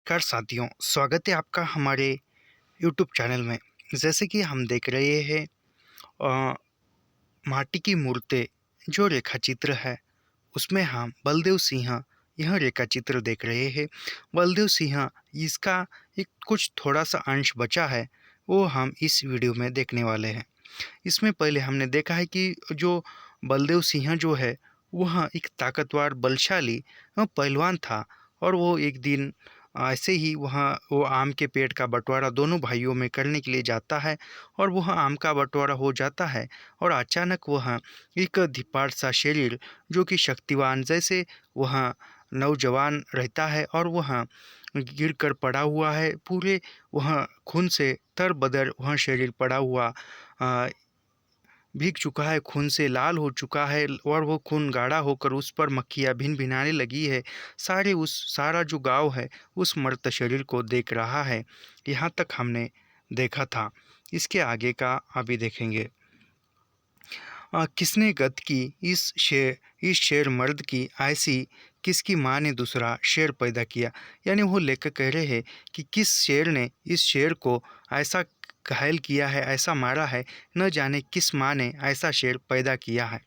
नमस्कार साथियों, स्वागत है आपका हमारे यूट्यूब चैनल में। जैसे कि हम देख रहे हैं अ, माटी की मूर्ति जो रेखाचित्र है, उसमें हम बलदेव सिंह यह रेखाचित्र देख रहे हैं। बलदेव सिंह इसका एक कुछ थोड़ा-सा अंश बचा है, वो हम इस वीडियो में देखने वाले हैं। इसमें पहले हमने देखा है कि जो बलदेव सिंह जो है, वह एक ताकतवर, बलशाली पहलवान था और वो एक दिन ऐसे ही वहाँ वो आम के पेड़ का बँटवारा दोनों भाइयों में करने के लिए जाता है और वह आम का बँटवारा हो जाता है और अचानक वह एक धिप्पाड़ सा शरीर जो कि शक्तिवान जैसे वह नौजवान रहता है और वह गिरकर पड़ा हुआ है। पूरे वह खून से तर-बतर वह शरीर पड़ा हुआ अ, भीग चुका है, खून से लाल हो चुका है और वो खून गाढ़ा होकर उस पर मक्खियाँ भिन-भिनाने लगी है। सारा जो गाँव है उस मृत शरीर को देख रहा है। यहाँ तक हमने देखा था। इसके आगे का अभी देखेंगे। किसने गत की इस शेर मर्द की ऐसी किसकी माँ ने दूसरा शेर पैदा किया। यानी वो लेखक कह रहे हैं कि किस शेर ने इस शेर को ऐसा घायल किया है, ऐसा मारा है, न जाने किस माँ ने ऐसा शेर पैदा किया है।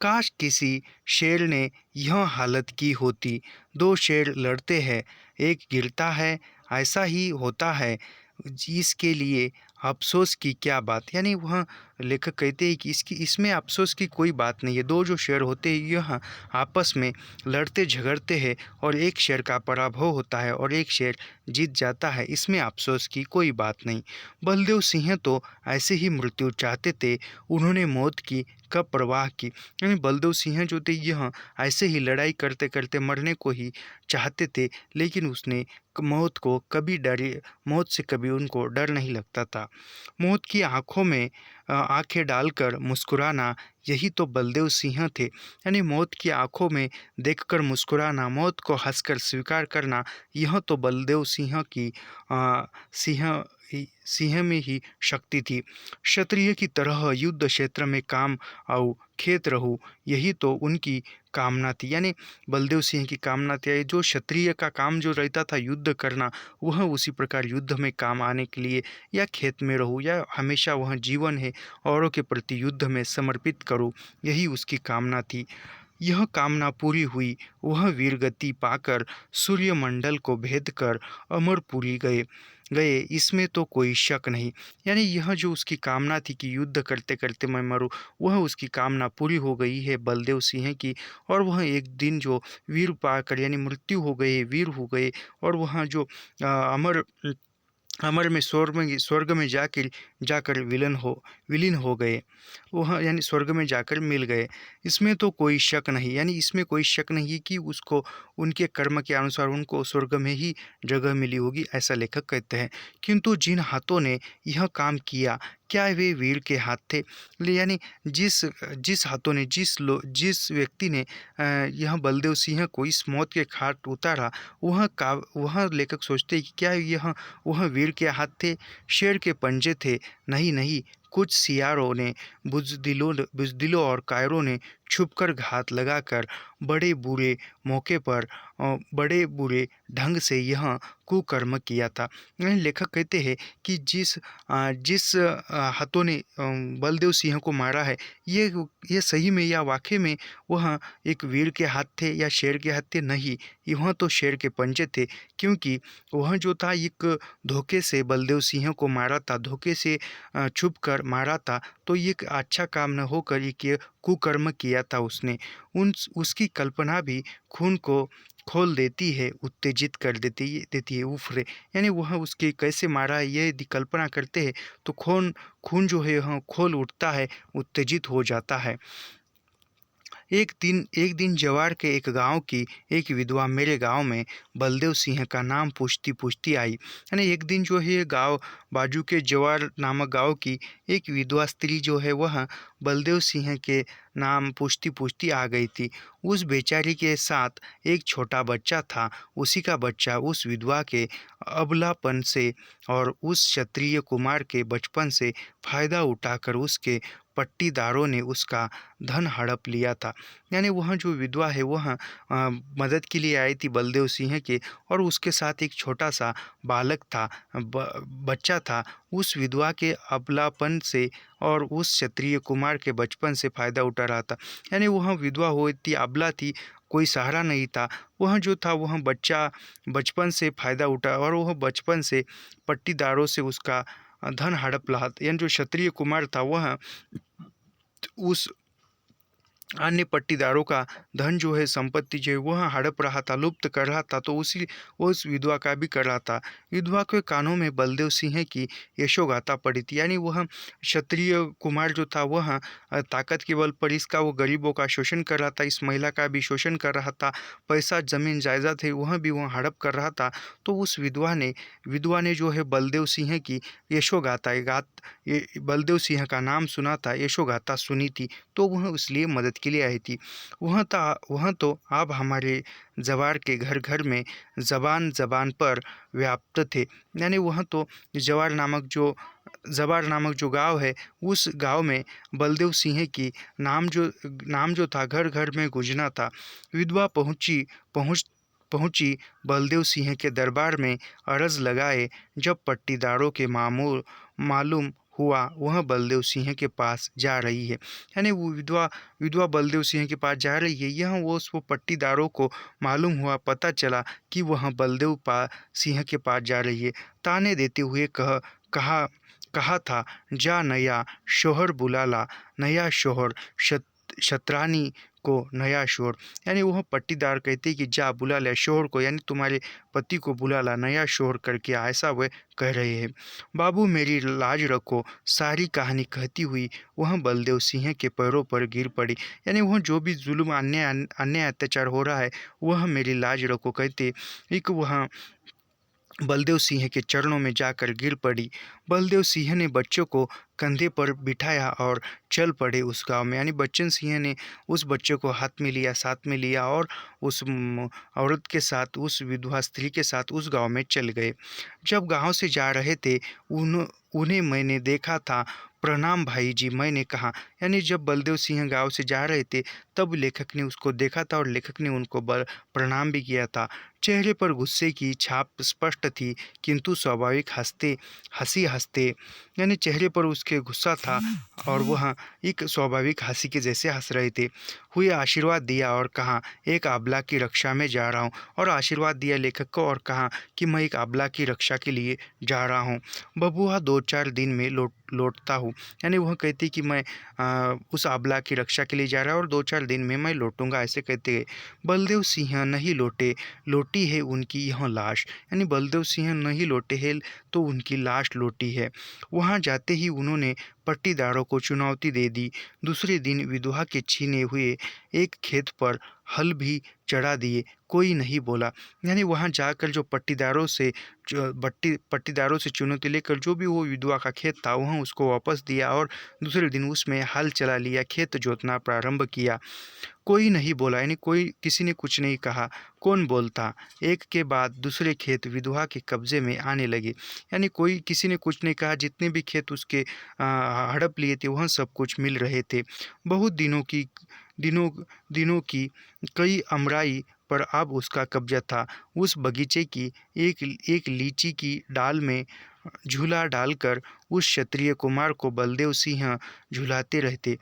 काश किसी शेर ने यह हालत की होती। दो शेर लड़ते हैं, एक गिरता है, ऐसा ही होता है। इसके लिए अफ़सोस की क्या बात। यानी वह लेखक कहते हैं कि इसमें अफ़सोस की कोई बात नहीं है। दो जो शेर होते हैं यह आपस में लड़ते झगड़ते हैं और एक शेर का पराभव होता है और एक शेर जीत जाता है। इसमें अफ़सोस की कोई बात नहीं। बलदेव सिंह तो ऐसे ही मृत्यु चाहते थे। उन्होंने मौत की कब परवाह की। यानी बलदेव सिंह जो थे यह ऐसे ही लड़ाई करते करते मरने को ही चाहते थे, लेकिन उसने मौत से कभी उनको डर नहीं लगता था। मौत की आँखों में आँखें डालकर मुस्कुराना, यही तो बलदेव सिंह थे। यानी मौत की आँखों में देखकर मुस्कुराना, मौत को हँसकर स्वीकार करना, यह तो बलदेव सिंह की सिंह में ही शक्ति थी। क्षत्रिय की तरह युद्ध क्षेत्र में काम आऊँ, खेत रहूँ, यही तो उनकी कामना थी। यानी बलदेव सिंह की कामना थी, जो क्षत्रिय का काम जो रहता था युद्ध करना, वह उसी प्रकार युद्ध में काम आने के लिए या खेत में रहूँ या हमेशा वह जीवन है औरों के प्रति युद्ध में समर्पित करूँ, यही उसकी कामना थी। यह कामना पूरी हुई। वह वीरगति पाकर सूर्यमंडल को भेद कर अमरपुरी गए गए इसमें तो कोई शक नहीं। यानी यह जो उसकी कामना थी कि युद्ध करते करते मैं मरूं, वह उसकी कामना पूरी हो गई है बलदेव सिंह की। और वह एक दिन जो वीर पाकर यानी मृत्यु हो गए, वीर हो गए और वह जो अमर अमर में स्वर्ग में जाकर जाकर विलीन हो गए। वह यानी स्वर्ग में जाकर मिल गए। इसमें तो कोई शक नहीं। यानी इसमें कोई शक नहीं है कि उसको उनके कर्म के अनुसार उनको स्वर्ग में ही जगह मिली होगी, ऐसा लेखक कहते हैं। किंतु जिन हाथों ने यह काम किया, क्या वे वीर के हाथ थे। यानी जिस जिस हाथों ने जिस व्यक्ति ने यह बलदेव सिंह को इस मौत के घाट उतारा, वह लेखक सोचते हैं कि क्या यह वह वीर के हाथ थे, शेर के पंजे थे। नहीं नहीं, कुछ सियारों ने बुज़दिलों और कायरों ने छुपकर घात लगाकर बड़े बुरे मौके पर बड़े बुरे ढंग से यह कुकर्म किया था। यानी लेखक कहते हैं कि जिस हाथों ने बलदेव सिंह को मारा है, ये सही में या वाकई में वह एक वीर के हाथ थे या शेर के हाथ थे। नहीं, वह तो शेर के पंजे थे, क्योंकि वह जो था एक धोखे से बलदेव सिंह को मारा था, धोखे से छुप कर मारा था। तो ये एक अच्छा काम न होकर एक ये कुकर्म किया था उसने। उसकी कल्पना भी खून को खोल देती है, उत्तेजित कर देती है उफ़रे। यानी वह उसके कैसे मारा है ये यदि कल्पना करते हैं तो खून खून जो है हाँ खोल उठता है, उत्तेजित हो जाता है। एक दिन जवार के एक गांव की एक विधवा मेरे गांव में बलदेव सिंह का नाम पूछती पूछती आई। यानी एक दिन जो है गांव बाजू के जवार नामक गांव की एक विधवा स्त्री जो है वह बलदेव सिंह के नाम पूछती पूछती आ गई थी। उस बेचारी के साथ एक छोटा बच्चा था। उसी का बच्चा उस विधवा के अबलापन से और उस क्षत्रिय कुमार के बचपन से फायदा उठाकर उसके पट्टीदारों ने उसका धन हड़प लिया था। यानी वह जो विधवा है वह मदद के लिए आई थी बलदेव सिंह के, और उसके साथ एक छोटा सा बालक था, बच्चा था। उस विधवा के अबलापन से और उस क्षत्रिय कुमार के बचपन से फायदा उठा रहा था। यानी वह विधवा हुई थी, अबला थी, कोई सहारा नहीं था। वह जो था वह बच्चा बचपन से फायदा उठा, और वह बचपन से पट्टीदारों से उसका धन हड़प रहा था। यानी जो क्षत्रिय कुमार था वह उस अन्य पट्टीदारों का धन जो है, संपत्ति जो है वह हड़प रहा था, लुप्त कर रहा था, तो उस विधवा का भी कर रहा था। विधवा के कानों में बलदेव सिंह की यशोगाथा पड़ी थी। यानी वह क्षत्रिय कुमार जो था वह ताकत के बल पर इसका वो गरीबों का शोषण कर रहा था, इस महिला का भी शोषण कर रहा था, पैसा जमीन जायदाद है वह भी वह हड़प कर रहा था। तो उस विधवा ने जो है बलदेव सिंह की यशोगाथा बलदेव सिंह का नाम सुना था, यशोगाथा सुनी थी, तो वह इसलिए मदद के लिए आई थी। वह तो अब हमारे जवार के घर घर में ज़बान ज़बान पर व्याप्त थे। यानी वह तो जवार नामक जो गांव है, उस गांव में बलदेव सिंह की नाम जो था घर घर में गूंजना था। विधवा पहुंची बलदेव सिंह के दरबार में अर्ज लगाए। जब पट्टीदारों के मालूम हुआ वह बलदेव सिंह के पास जा रही है, यानी वो विधवा बलदेव सिंह के पास जा रही है, यह वो पट्टीदारों को मालूम हुआ, पता चला कि वह सिंह के पास जा रही है। ताने देते हुए कहा था, जा नया शोहर बुला ला, नया शोहर शतरानी को नया शोहर। यानी वह पट्टीदार कहते कि जा बुला ले शोहर को, यानी तुम्हारे पति को बुला ला, नया शोहर करके, ऐसा वह कह रहे हैं। बाबू मेरी लाज रखो, सारी कहानी कहती हुई वह बलदेव सिंह के पैरों पर गिर पड़ी। यानी वह जो भी जुल्म अन्याय अत्याचार हो रहा है वह मेरी लाज रखो कहते एक वह बलदेव सिंह के चरणों में जाकर गिर पड़ी। बलदेव सिंह ने बच्चों को कंधे पर बिठाया और चल पड़े उस गांव में। यानी बच्चन सिंह ने उस बच्चे को हाथ में लिया, साथ में लिया, और उस औरत के साथ, उस विधवा स्त्री के साथ उस गांव में चल गए। जब गांव से जा रहे थे उन्हें मैंने देखा था। प्रणाम भाई जी, मैंने कहा। यानी जब बलदेव सिंह गांव से जा रहे थे तब लेखक ने उसको देखा था और लेखक ने उनको प्रणाम भी किया था। चेहरे पर गुस्से की छाप स्पष्ट थी, किंतु स्वाभाविक हंसते, यानी चेहरे पर उसके गुस्सा था और वह एक स्वाभाविक हंसी के जैसे हंस रहे थे। हुए आशीर्वाद दिया और कहा, एक आबला की रक्षा में जा रहा हूँ, और आशीर्वाद दिया लेखक को और कहा कि मैं एक आबला की रक्षा के लिए जा रहा हूँ। बबुआ 2-4 दिन में लौटता हूँ। यानी वह कहती कि मैं उस आबला की रक्षा के लिए जा रहा हूँ और 2-4 दिन में मैं लौटूंगा, ऐसे कहते गए। बलदेव सिंह नहीं लौटे, लौटी है उनकी यह लाश। यानी बलदेव सिंह नहीं लौटे हैं तो उनकी लाश लौटी है। वहाँ जाते ही उन्होंने पट्टीदारों को चुनौती दे दी। दूसरे दिन विधवा के छीने हुए एक खेत पर हल भी चढ़ा दिए, कोई नहीं बोला। यानी वहाँ जाकर जो पट्टीदारों से चुनौती लेकर जो भी वो विधवा का खेत था वहाँ उसको वापस दिया और दूसरे दिन उसमें हल चला लिया, खेत जोतना प्रारंभ किया। कोई नहीं बोला, यानी किसी ने कुछ नहीं कहा। कौन बोलता? एक के बाद दूसरे खेत विधवा के कब्जे में आने लगे। यानी किसी ने कुछ नहीं कहा। जितने भी खेत उसके हड़प लिए थे वह सब कुछ मिल रहे थे। बहुत दिनों की कई अमराई पर अब उसका कब्जा था। उस बगीचे की एक लीची की डाल में झूला डालकर उस क्षत्रिय कुमार को बलदेव सिंह झुलाते रहते।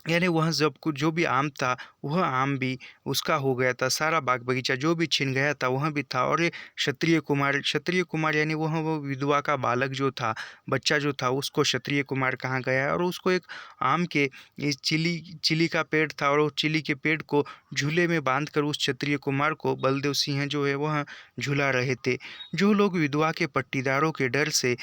यानी वह सब कुछ जो भी आम था वह आम भी उसका हो गया था। सारा बाग बगीचा जो भी छिन गया था वह भी था। और ये क्षत्रिय कुमार यानी वो विधवा का बालक जो था, बच्चा जो था, उसको क्षत्रिय कुमार कहा गया और उसको एक आम के इस चिली का पेड़ था और उस चिली के पेड़ को झूले में बांधकर उस क्षत्रिय कुमार को बलदेव सिंह जो है वह झूला रहे थे। जो लोग विधवा के पट्टीदारों के डर से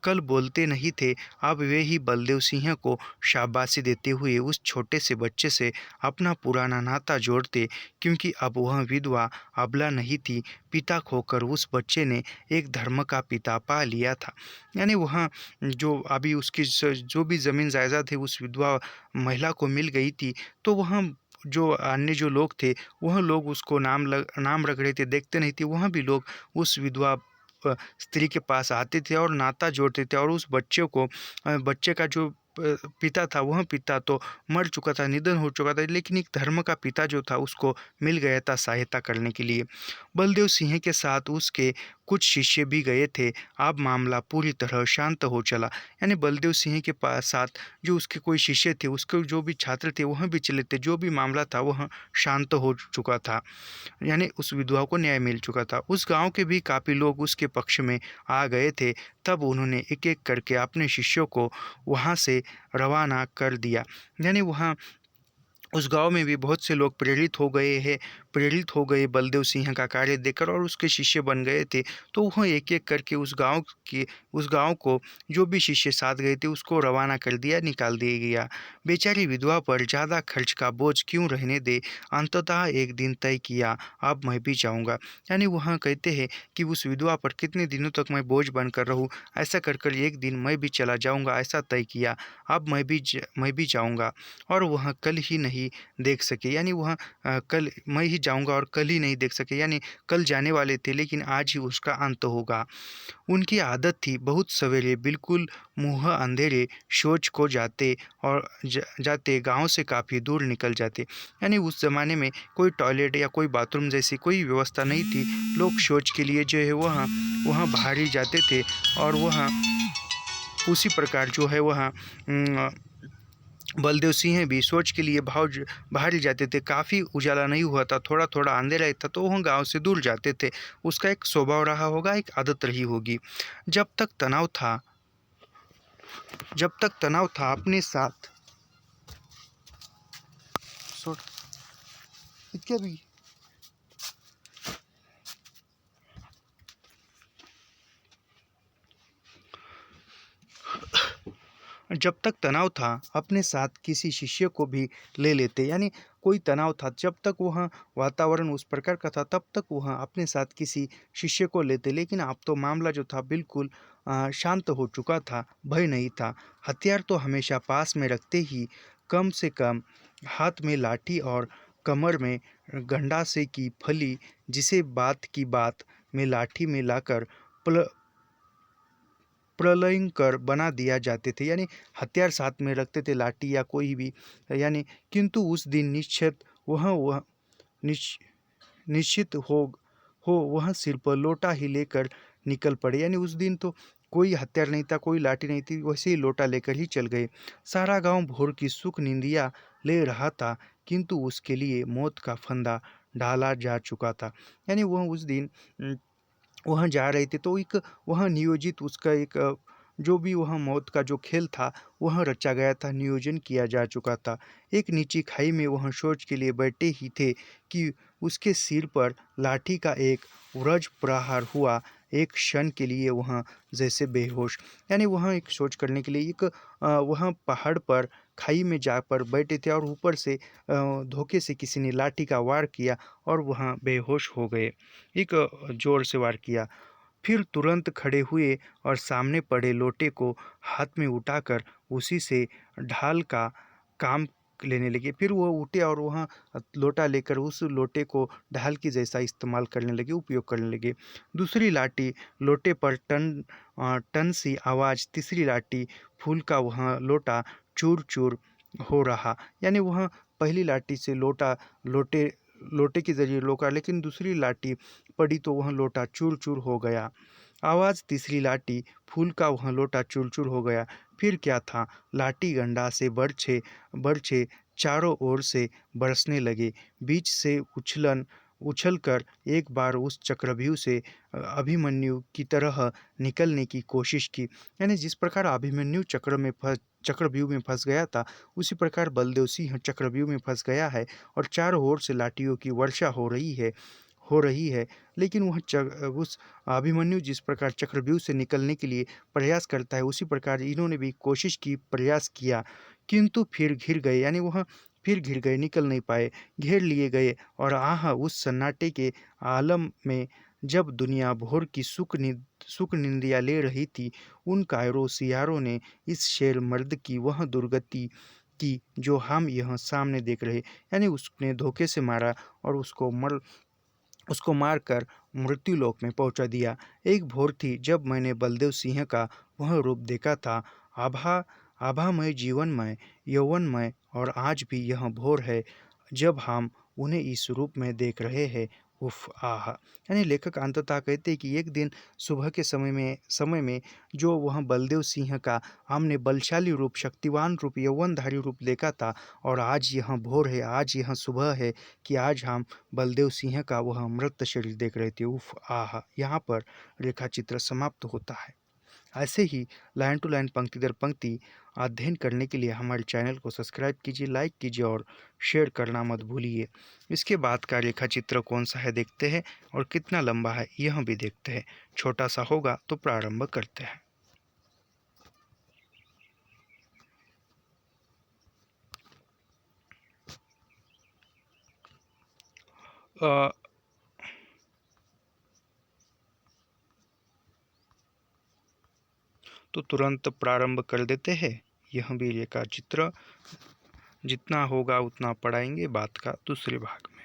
कल बोलते नहीं थे, अब वे ही बलदेव सिंह को शाबाशी देते हुए उस छोटे से बच्चे से अपना पुराना नाता जोड़ते, क्योंकि अब वह विधवा अबला नहीं थी। पिता खोकर उस बच्चे ने एक धर्म का पिता पा लिया था। यानी वह जो अभी उसकी जो भी ज़मीन जायदाद है उस विधवा महिला को मिल गई थी, तो वह जो अन्य जो लोग थे वह लोग उसको नाम रख रहे थे, देखते नहीं थे। वह भी लोग उस विधवा स्त्री के पास आते थे और नाता जोड़ते थे और उस बच्चे का जो पिता था वह पिता तो मर चुका था, निधन हो चुका था, लेकिन एक धर्म का पिता जो था उसको मिल गया था सहायता करने के लिए। बलदेव सिंह के साथ उसके कुछ शिष्य भी गए थे। अब मामला पूरी तरह शांत हो चला। यानी बलदेव सिंह के पास साथ जो उसके कोई शिष्य थे, उसके जो भी छात्र थे वह भी चले थे। जो भी मामला था वह शांत हो चुका था, यानी उस विधवा को न्याय मिल चुका था। उस गांव के भी काफ़ी लोग उसके पक्ष में आ गए थे। तब उन्होंने एक एक करके अपने शिष्यों को वहाँ से रवाना कर दिया। यानी वहाँ उस गांव में भी बहुत से लोग प्रेरित हो गए बलदेव सिंह का कार्य देखकर और उसके शिष्य बन गए थे। तो वह एक एक करके उस गांव को जो भी शिष्य साथ गए थे उसको रवाना कर दिया, निकाल दिया गया। बेचारी विधवा पर ज़्यादा खर्च का बोझ क्यों रहने दे। अंततः एक दिन तय किया, अब मैं भी जाऊंगा। यानी वह कहते हैं कि उस विधवा पर कितने दिनों तक मैं बोझ बनकर रहूं, ऐसा कर कर एक दिन मैं भी चला जाऊंगा, ऐसा तय किया। अब मैं भी जाऊंगा। और वह कल ही नहीं देख सके, यानी वह कल मैं ही जाऊंगा और कल ही नहीं देख सके, यानी कल जाने वाले थे लेकिन आज ही उसका अंत होगा। उनकी आदत थी बहुत सवेरे बिल्कुल मुँह अंधेरे शौच को जाते गांव से काफ़ी दूर निकल जाते। यानी उस ज़माने में कोई टॉयलेट या कोई बाथरूम जैसी कोई व्यवस्था नहीं थी। लोग शौच के लिए जो है वहाँ वहाँ बाहर ही जाते थे और वहाँ उसी प्रकार जो है वहाँ बलदेव सिंह भी सोच के लिए बाहर ही जाते थे। काफ़ी उजाला नहीं हुआ था, थोड़ा थोड़ा अंधेरा ही था, तो वह गांव से दूर जाते थे। उसका एक स्वभाव रहा होगा, एक आदत रही होगी। जब तक तनाव था अपने साथ क्या भी जब तक तनाव था अपने साथ किसी शिष्य को भी ले लेते। यानी कोई तनाव था, जब तक वह वातावरण उस प्रकार का था तब तक वह अपने साथ किसी शिष्य को लेते। लेकिन अब तो मामला जो था बिल्कुल शांत हो चुका था, भय नहीं था। हथियार तो हमेशा पास में रखते ही, कम से कम हाथ में लाठी और कमर में गंडासे की फली, जिसे बात की बात में लाठी में लाकर प्रलयंकर बना दिया जाते थे। यानी हथियार साथ में रखते थे, लाठी या कोई भी। यानी किंतु उस दिन वह निश्च निश्चित वह सिर पर लोटा ही लेकर निकल पड़े। यानी उस दिन तो कोई हथियार नहीं था, कोई लाठी नहीं थी, वैसे ही लोटा लेकर ही चल गए। सारा गांव भोर की सुख निंदिया ले रहा था, किंतु उसके लिए मौत का फंदा डाला जा चुका था। यानी वह उस दिन वहाँ जा रहे थे, तो एक वहाँ नियोजित उसका एक जो भी वहाँ मौत का जो खेल था वह रचा गया था, नियोजन किया जा चुका था। एक नीची खाई में वह शौच के लिए बैठे ही थे कि उसके सिर पर लाठी का एक वज्र प्रहार हुआ। एक क्षण के लिए वह जैसे बेहोश, यानी वह एक शौच करने के लिए वहाँ पहाड़ पर खाई में जाकर बैठे थे और ऊपर से धोखे से किसी ने लाठी का वार किया और वहाँ बेहोश हो गए। एक जोर से वार किया, फिर तुरंत खड़े हुए और सामने पड़े लोटे को हाथ में उठाकर उसी से ढाल का काम लेने लगे। फिर वो उठे और वहाँ लोटा लेकर उस लोटे को ढाल की जैसा इस्तेमाल करने लगे, उपयोग करने लगे। दूसरी लाठी लोटे पर टन सी आवाज़, तीसरी लाठी फूल का वह लोटा चूर चूर हो रहा। यानी वह पहली लाठी से लोटे लोटे के जरिए लोका, लेकिन दूसरी लाठी पड़ी तो वह लोटा चूर चूर हो गया। आवाज़, तीसरी लाठी फूल का वह लोटा चूर चूर हो गया। फिर क्या था, लाठी गंडा से बरछे चारों ओर से बरसने लगे। बीच से उछलकर एक बार उस चक्रव्यूह से अभिमन्यु की तरह निकलने की कोशिश की। यानी जिस प्रकार अभिमन्यु चक्रव्यूह में फंस गया था, उसी प्रकार बलदेव सिंह चक्रव्यूह में फंस गया है और चारों ओर से लाठियों की वर्षा हो रही है। लेकिन उस अभिमन्यु जिस प्रकार चक्रव्यूह से निकलने के लिए प्रयास करता है, उसी प्रकार इन्होंने भी कोशिश की, प्रयास किया, किंतु फिर घिर गए। यानी वह फिर घिर गए, निकल नहीं पाए, घेर लिए गए। और उस सन्नाटे के आलम में जब दुनिया भोर की सुख निंदिया ले रही थी, उन कायरों सियारों ने इस शेर मर्द की वह दुर्गति की जो हम यहाँ सामने देख रहे। यानी उसने धोखे से मारा और उसको मारकर मृत्युलोक में पहुंचा दिया। एक भोर थी जब मैंने बलदेव सिंह का वह रूप देखा था। आभा आभामय, जीवनमय, यौवनमय और आज भी यह भोर है जब हम उन्हें इस रूप में देख रहे हैं। उफ आह! यानी लेखक अंततः कहते हैं कि एक दिन सुबह के समय में जो वह बलदेव सिंह का हमने बलशाली रूप, शक्तिवान रूप, यौवनधारी रूप देखा था और आज यह भोर है, आज यह सुबह है कि आज हम बलदेव सिंह का वह मृत शरीर देख रहे थे। उफ आह! यहाँ पर रेखाचित्र समाप्त होता है। ऐसे ही लाइन टू लाइन, पंक्ति दर पंक्ति अध्ययन करने के लिए हमारे चैनल को सब्सक्राइब कीजिए, लाइक कीजिए और शेयर करना मत भूलिए। इसके बाद का रेखा चित्र कौन सा है देखते हैं और कितना लंबा है यह भी देखते हैं। छोटा सा होगा तो प्रारंभ करते हैं। अ, तो तुरंत प्रारंभ कर देते हैं। यह भी रेखा चित्र जितना होगा उतना पढ़ाएंगे बात का दूसरे भाग में।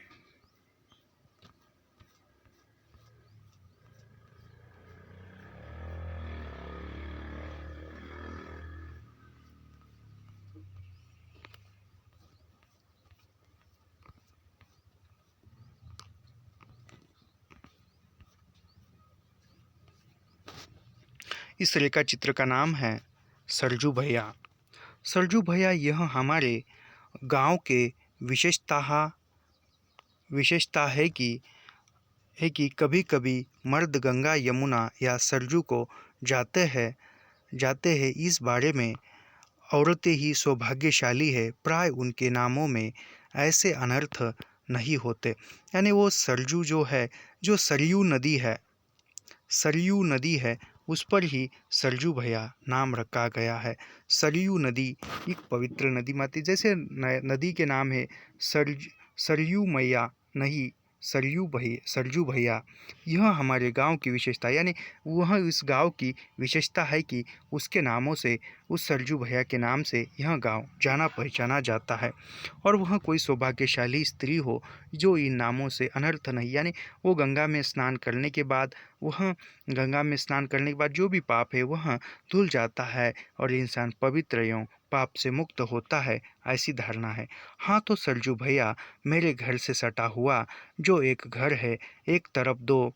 इस रेखा चित्र का नाम है सरजू भैया। सरजू भैया यह हमारे गांव के विशेषता है कि कभी कभी मर्द गंगा, यमुना या सरजू को जाते हैं इस बारे में औरतें ही सौभाग्यशाली है। प्राय उनके नामों में ऐसे अनर्थ नहीं होते। यानी वो सरजू जो है, जो सरयू नदी है उस पर ही सरजू भैया नाम रखा गया है। सरयू नदी एक पवित्र नदी माती, जैसे नदी के नाम है सरयू मैया, नहीं सरजू भैया। यह हमारे गांव की विशेषता, यानी वह इस गांव की विशेषता है कि उसके नामों से, उस सरजू भैया के नाम से यह गांव जाना पहचाना जाता है। और वह कोई सौभाग्यशाली स्त्री हो जो इन नामों से अनर्थ नहीं, यानी वो गंगा में स्नान करने के बाद जो भी पाप है वह धुल जाता है और इंसान पवित्र एवं पाप से मुक्त होता है, ऐसी धारणा है। हाँ, तो सरजू भैया मेरे घर से सटा हुआ जो एक घर है, एक तरफ दो